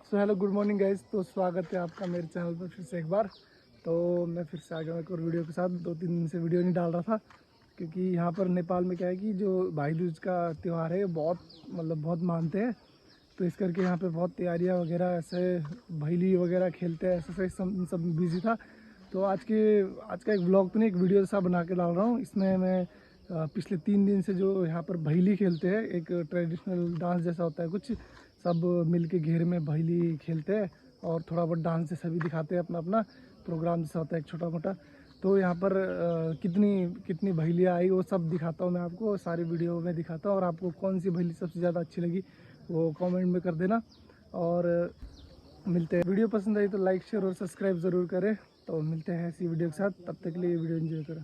So hello good morning guys. तो स्वागत है आपका मेरे चैनल पर फिर से एक बार। तो मैं फिर से आ गया एक और वीडियो के साथ। 2-3 दिन से वीडियो नहीं डाल रहा था क्योंकि यहाँ पर नेपाल में क्या है कि जो भाई दूज का त्यौहार है बहुत मानते हैं। तो इस करके यहाँ पे बहुत तैयारियाँ वगैरह ऐसे भैली वगैरह खेलते हैं, ऐसे सब बिजी था। तो आज का एक व्लॉग तो नहीं, एक वीडियो सा बना के डाल रहा हूँ। इसमें मैं पिछले 3 दिन से जो यहाँ पर भैली खेलते हैं, एक ट्रेडिशनल डांस जैसा होता है कुछ, सब मिल के घेर में भैली खेलते हैं और थोड़ा बहुत डांस जैसा भी दिखाते हैं, अपना अपना प्रोग्राम जैसा होता है एक छोटा मोटा। तो यहाँ पर कितनी कितनी भैलियाँ आई वो सब दिखाता हूँ मैं आपको, सारी वीडियो में दिखाता हूँ। और आपको कौन सी भैली सबसे ज़्यादा अच्छी लगी वो कमेंट में कर देना। और मिलते हैं, वीडियो पसंद आई तो लाइक शेयर और सब्सक्राइब ज़रूर करें। तो मिलते हैं ऐसी वीडियो के साथ, तब तक के लिए वीडियो एंजॉय करें।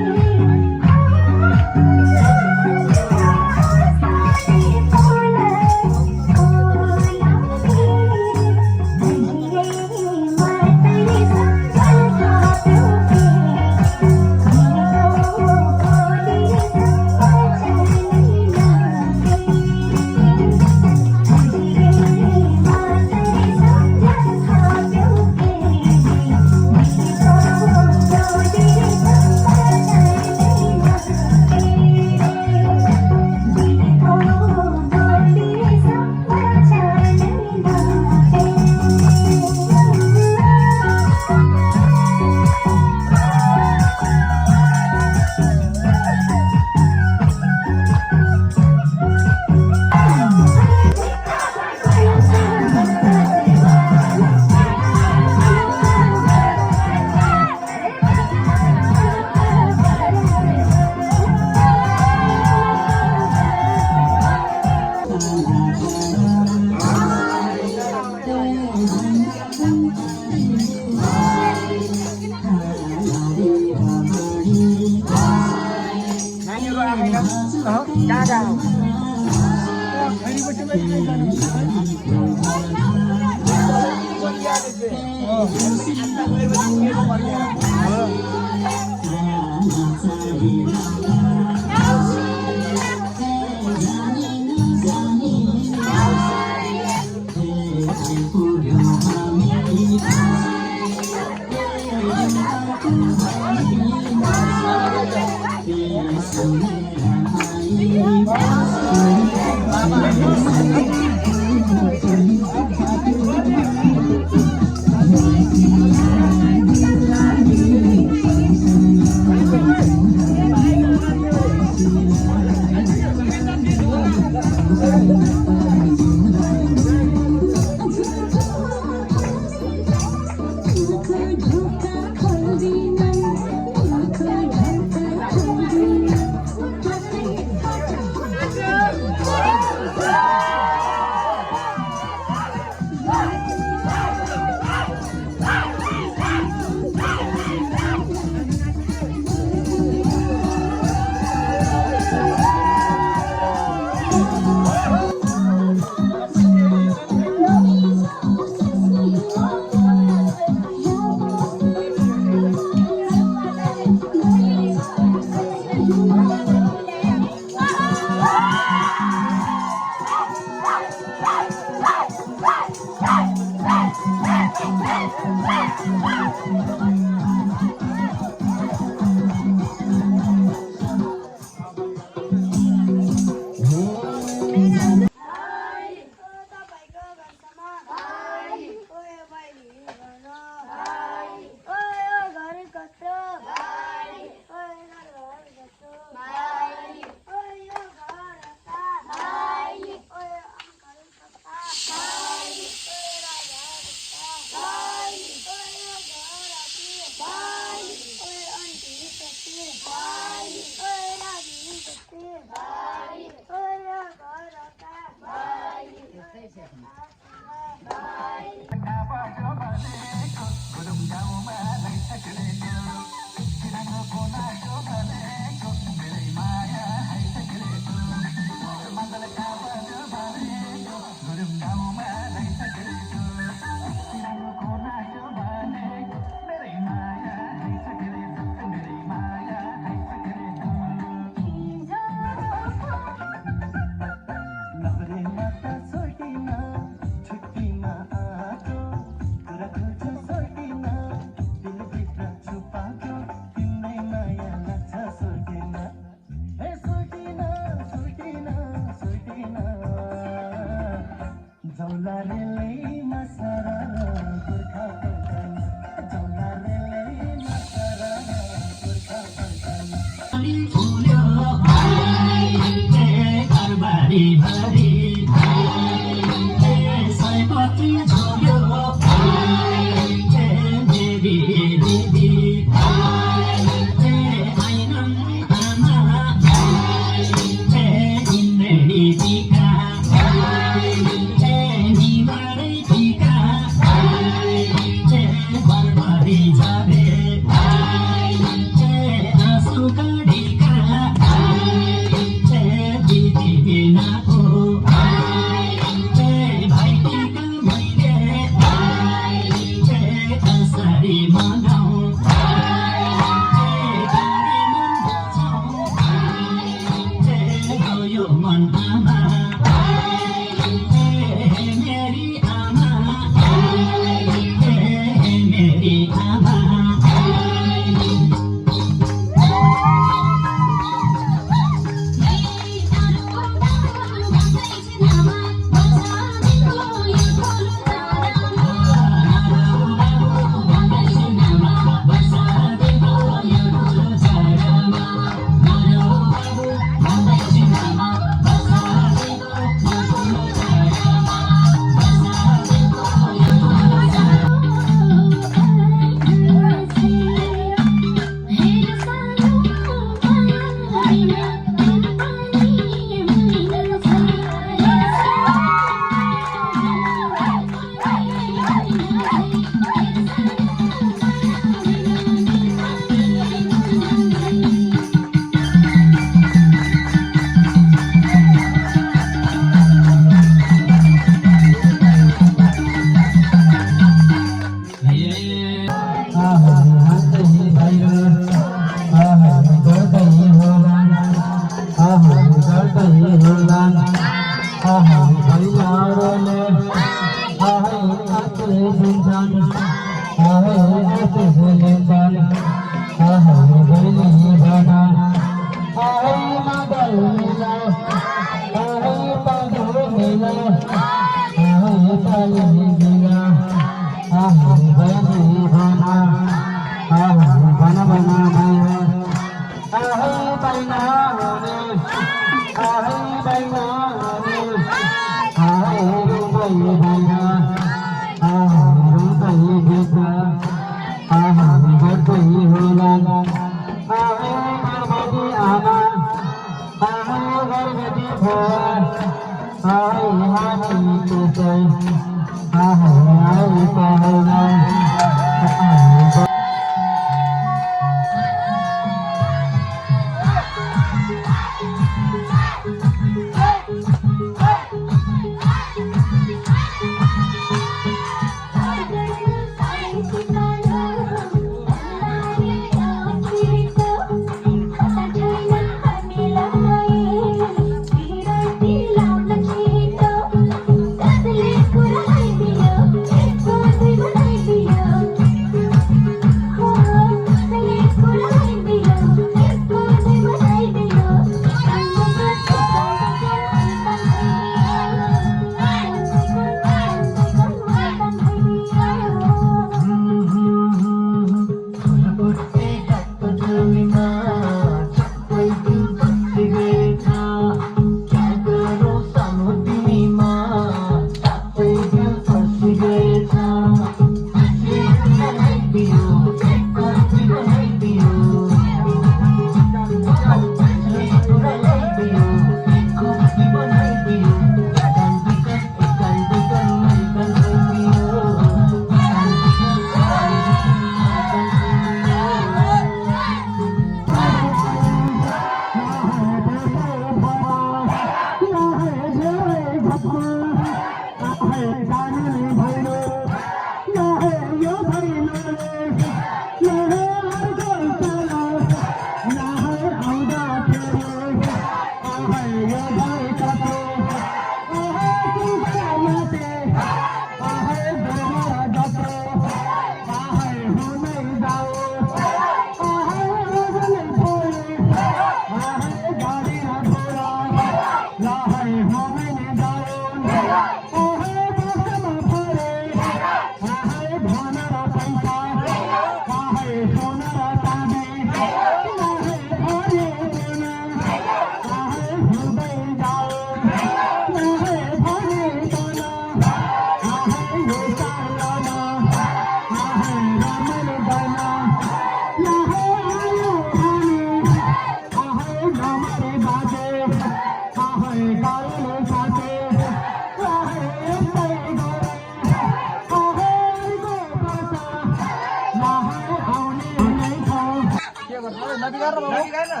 क्या कर रहा है? नदी कर रहा है ना?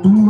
तुम